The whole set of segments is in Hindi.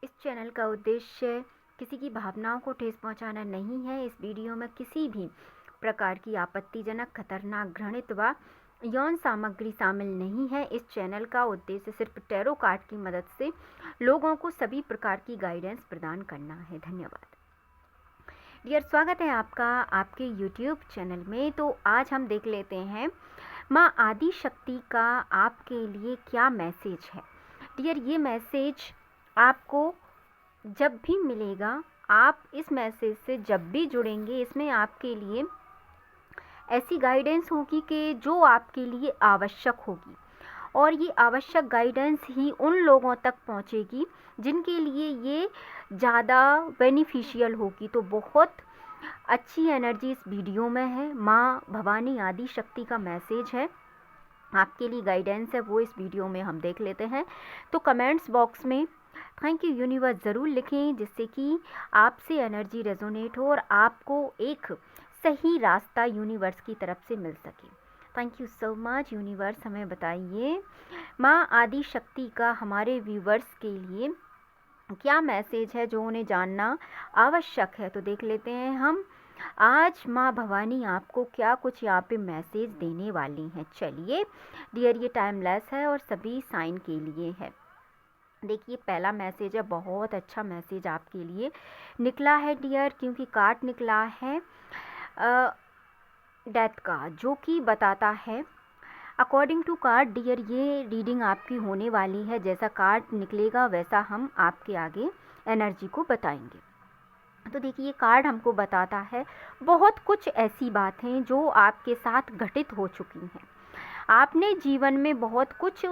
इस चैनल का उद्देश्य किसी की भावनाओं को ठेस पहुंचाना नहीं है। इस वीडियो में किसी भी प्रकार की आपत्तिजनक, खतरनाक, घृणित व यौन सामग्री शामिल नहीं है। इस चैनल का उद्देश्य सिर्फ टैरो कार्ड की मदद से लोगों को सभी प्रकार की गाइडेंस प्रदान करना है। धन्यवाद। डियर, स्वागत है आपका आपके यूट्यूब चैनल में। तो आज हम देख लेते हैं माँ आदि शक्ति का आपके लिए क्या मैसेज है। डियर, ये मैसेज आपको जब भी मिलेगा, आप इस मैसेज से जब भी जुड़ेंगे, इसमें आपके लिए ऐसी गाइडेंस होगी कि जो आपके लिए आवश्यक होगी, और ये आवश्यक गाइडेंस ही उन लोगों तक पहुंचेगी जिनके लिए ये ज़्यादा बेनिफिशियल होगी। तो बहुत अच्छी एनर्जी इस वीडियो में है। माँ भवानी आदि शक्ति का मैसेज है, आपके लिए गाइडेंस है, वो इस वीडियो में हम देख लेते हैं। तो कमेंट्स बॉक्स में थैंक यू यूनिवर्स ज़रूर लिखें, जिससे कि आपसे एनर्जी रेजोनेट हो और आपको एक सही रास्ता यूनिवर्स की तरफ से मिल सके। Thank you so much universe. हमें बताइए माँ आदि शक्ति का हमारे व्यूवर्स के लिए क्या मैसेज है जो उन्हें जानना आवश्यक है। तो देख लेते हैं हम आज माँ भवानी आपको क्या कुछ यहाँ पे मैसेज देने वाली हैं। चलिए डियर, ये टाइमलेस है और सभी साइन के लिए है। देखिए, पहला मैसेज है, बहुत अच्छा मैसेज आपके लिए निकला है डियर, क्योंकि कार्ड निकला है डेथ का, जो कि बताता है अकॉर्डिंग टू कार्ड डियर, ये रीडिंग आपकी होने वाली है। जैसा कार्ड निकलेगा वैसा हम आपके आगे एनर्जी को बताएंगे। तो देखिए, कार्ड हमको बताता है बहुत कुछ ऐसी बातें जो आपके साथ घटित हो चुकी हैं। आपने जीवन में बहुत कुछ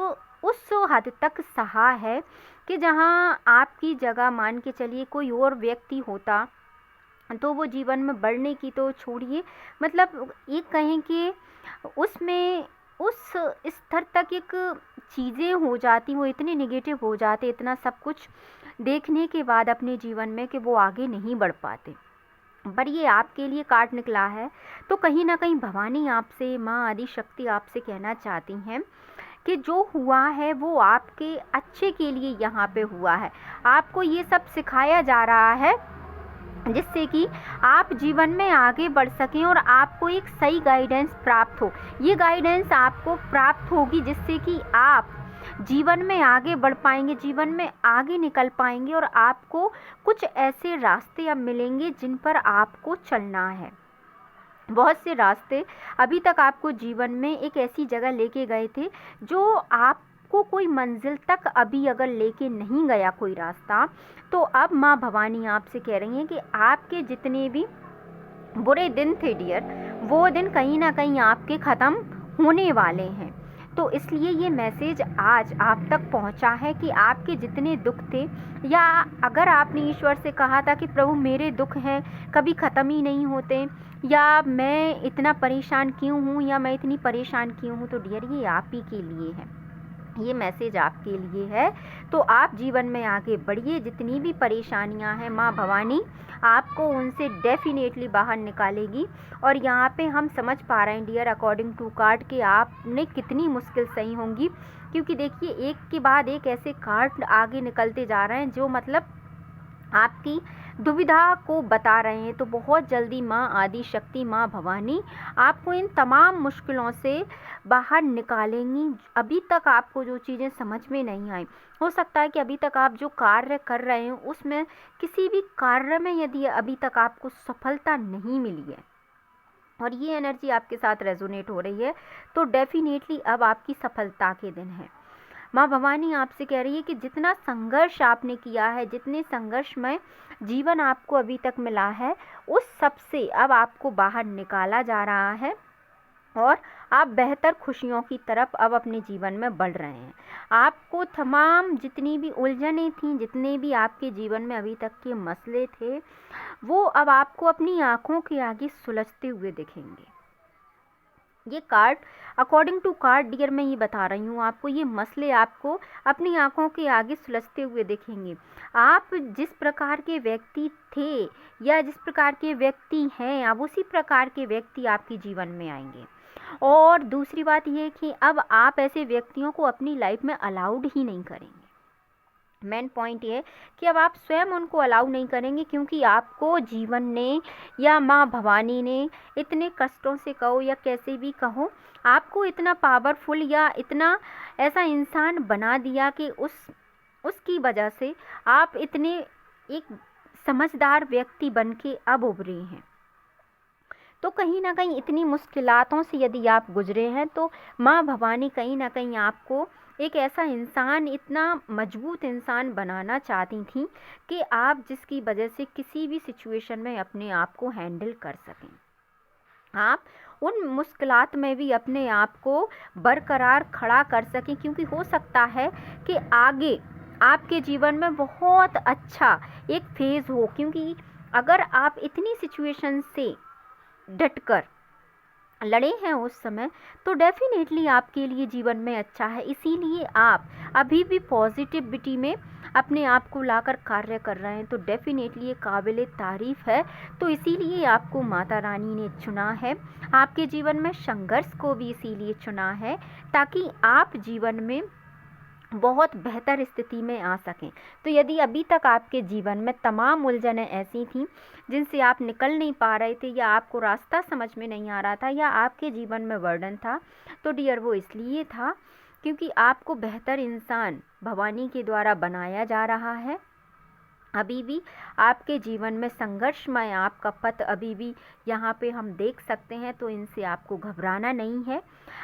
उस हद तक सहा है कि जहां आपकी जगह मान के चलिए कोई और व्यक्ति होता तो वो जीवन में बढ़ने की तो छोड़िए, मतलब ये कहें कि उसमें उस स्तर तक एक चीज़ें हो जाती, वो इतने नेगेटिव हो जाते, इतना सब कुछ देखने के बाद अपने जीवन में, कि वो आगे नहीं बढ़ पाते। पर ये आपके लिए कार्ड निकला है, तो कहीं ना कहीं भवानी आपसे, माँ आदि शक्ति आपसे कहना चाहती हैं कि जो हुआ है वो आपके अच्छे के लिए यहाँ पे हुआ है। आपको ये सब सिखाया जा रहा है जिससे कि आप जीवन में आगे बढ़ सकें और आपको एक सही गाइडेंस प्राप्त हो। ये गाइडेंस आपको प्राप्त होगी जिससे कि आप जीवन में आगे बढ़ पाएंगे, जीवन में आगे निकल पाएंगे, और आपको कुछ ऐसे रास्ते अब मिलेंगे जिन पर आपको चलना है। बहुत से रास्ते अभी तक आपको जीवन में एक ऐसी जगह लेके गए थे जो आपको कोई मंजिल तक अभी अगर लेके नहीं गया कोई रास्ता, तो अब माँ भवानी आपसे कह रही हैं कि आपके जितने भी बुरे दिन थे डियर, वो दिन कहीं ना कहीं आपके ख़त्म होने वाले हैं। तो इसलिए ये मैसेज आज आप तक पहुंचा है कि आपके जितने दुख थे, या अगर आपने ईश्वर से कहा था कि प्रभु मेरे दुख हैं कभी ख़त्म ही नहीं होते, या मैं इतना परेशान क्यों हूँ, या मैं इतनी परेशान क्यों हूँ, तो डियर ये आप ही के लिए है, ये मैसेज आपके लिए है। तो आप जीवन में आगे बढ़िए। जितनी भी परेशानियां हैं, माँ भवानी आपको उनसे डेफिनेटली बाहर निकालेगी। और यहाँ पे हम समझ पा रहे हैं डियर, अकॉर्डिंग टू कार्ड, कि आपने कितनी मुश्किल सही होंगी, क्योंकि देखिए एक के बाद एक ऐसे कार्ड आगे निकलते जा रहे हैं जो मतलब आपकी दुविधा को बता रहे हैं। तो बहुत जल्दी माँ आदि शक्ति, माँ भवानी आपको इन तमाम मुश्किलों से बाहर निकालेंगी। अभी तक आपको जो चीज़ें समझ में नहीं आई, हो सकता है कि अभी तक आप जो कार्य कर रहे हैं उसमें किसी भी कार्य में यदि अभी तक आपको सफलता नहीं मिली है और ये एनर्जी आपके साथ रेजोनेट हो रही है, तो डेफिनेटली अब आपकी सफलता के दिन है। माँ भवानी आपसे कह रही है कि जितना संघर्ष आपने किया है, जितने संघर्षमय जीवन आपको अभी तक मिला है, उस सब से अब आपको बाहर निकाला जा रहा है और आप बेहतर खुशियों की तरफ अब अपने जीवन में बढ़ रहे हैं। आपको तमाम जितनी भी उलझनें थीं, जितने भी आपके जीवन में अभी तक के मसले थे, वो अब आपको अपनी आंखों के आगे सुलझते हुए दिखेंगे। ये card according to card dear, मैं ये बता रही हूँ आपको, ये मसले आपको अपनी आंखों के आगे सुलझते हुए दिखेंगे। आप जिस प्रकार के व्यक्ति थे या जिस प्रकार के व्यक्ति हैं, अब उसी प्रकार के व्यक्ति आपके जीवन में आएंगे। और दूसरी बात यह कि अब आप ऐसे व्यक्तियों को अपनी लाइफ में अलाउड ही नहीं करेंगे। मेन पॉइंट ये है कि अब आप स्वयं उनको अलाउ नहीं करेंगे, क्योंकि आपको जीवन ने या माँ भवानी ने इतने कष्टों से कहो या कैसे भी कहो, आपको इतना पावरफुल या इतना ऐसा इंसान बना दिया कि उसकी वजह से आप इतने एक समझदार व्यक्ति बन के अब उभरे हैं। तो कहीं ना कहीं इतनी मुश्किलातों से यदि आप गुजरे हैं तो माँ भवानी कहीं ना कहीं आपको एक ऐसा इंसान, इतना मजबूत इंसान बनाना चाहती थी कि आप जिसकी वजह से किसी भी सिचुएशन में अपने आप को हैंडल कर सकें, आप उन मुश्किलात में भी अपने आप को बरकरार खड़ा कर सकें, क्योंकि हो सकता है कि आगे आपके जीवन में बहुत अच्छा एक फेज़ हो, क्योंकि अगर आप इतनी सिचुएशन से डटकर लड़े हैं उस समय तो डेफिनेटली आपके लिए जीवन में अच्छा है। इसीलिए आप अभी भी पॉजिटिविटी में अपने आप को लाकर कार्य कर रहे हैं, तो डेफिनेटली ये काबिल तारीफ़ है। तो इसीलिए आपको माता रानी ने चुना है, आपके जीवन में संघर्ष को भी इसीलिए चुना है ताकि आप जीवन में बहुत बेहतर स्थिति में आ सकें। तो यदि अभी तक आपके जीवन में तमाम उलझनें ऐसी थीं जिनसे आप निकल नहीं पा रहे थे, या आपको रास्ता समझ में नहीं आ रहा था, या आपके जीवन में बर्डन था, तो डियर वो इसलिए था क्योंकि आपको बेहतर इंसान भवानी के द्वारा बनाया जा रहा है। अभी भी आपके जीवन में संघर्षमय आपका पथ अभी भी यहाँ पे हम देख सकते हैं, तो इनसे आपको घबराना नहीं है।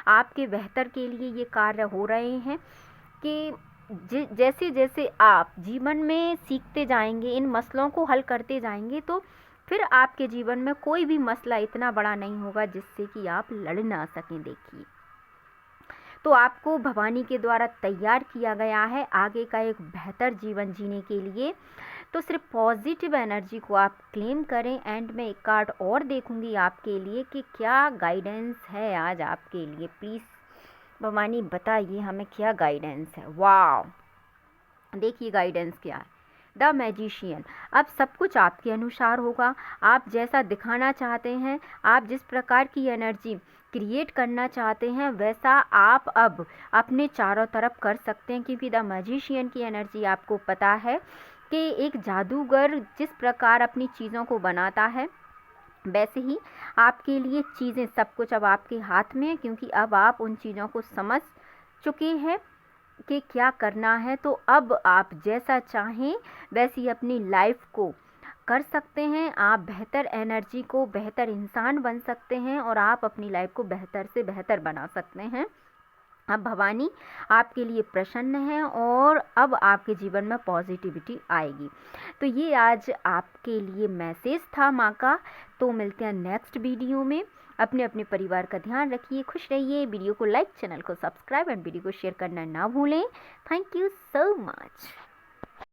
आपके बेहतर के लिए ये कार्य हो रहे हैं कि जैसे जैसे आप जीवन में सीखते जाएंगे, इन मसलों को हल करते जाएंगे, तो फिर आपके जीवन में कोई भी मसला इतना बड़ा नहीं होगा जिससे कि आप लड़ ना सकें। देखिए, तो आपको भवानी के द्वारा तैयार किया गया है आगे का एक बेहतर जीवन जीने के लिए। तो सिर्फ पॉजिटिव एनर्जी को आप क्लेम करें। एंड में एक कार्ड और देखूंगी आपके लिए कि क्या गाइडेंस है आज आपके लिए। प्लीज़ भवानी बताइए हमें क्या गाइडेंस है। वाह, देखिए गाइडेंस क्या है। The magician. अब सब कुछ आपके अनुसार होगा, आप जैसा दिखाना चाहते हैं, आप जिस प्रकार की एनर्जी क्रिएट करना चाहते हैं, वैसा आप अब अपने चारों तरफ कर सकते हैं, क्योंकि द मैजिशियन की एनर्जी आपको पता है कि एक जादूगर जिस प्रकार अपनी चीज़ों को बनाता है, वैसे ही आपके लिए चीज़ें सब कुछ अब आपके हाथ में है, क्योंकि अब आप उन चीज़ों को समझ चुके हैं कि क्या करना है। तो अब आप जैसा चाहें वैसी अपनी लाइफ को कर सकते हैं, आप बेहतर एनर्जी को बेहतर इंसान बन सकते हैं और आप अपनी लाइफ को बेहतर से बेहतर बना सकते हैं। अब भवानी आपके लिए प्रसन्न है और अब आपके जीवन में पॉजिटिविटी आएगी। तो ये आज आपके लिए मैसेज था माँ का। तो मिलते हैं नेक्स्ट वीडियो में। अपने अपने परिवार का ध्यान रखिए, खुश रहिए। वीडियो को लाइक, चैनल को सब्सक्राइब एंड वीडियो को शेयर करना ना भूलें। Thank you so much.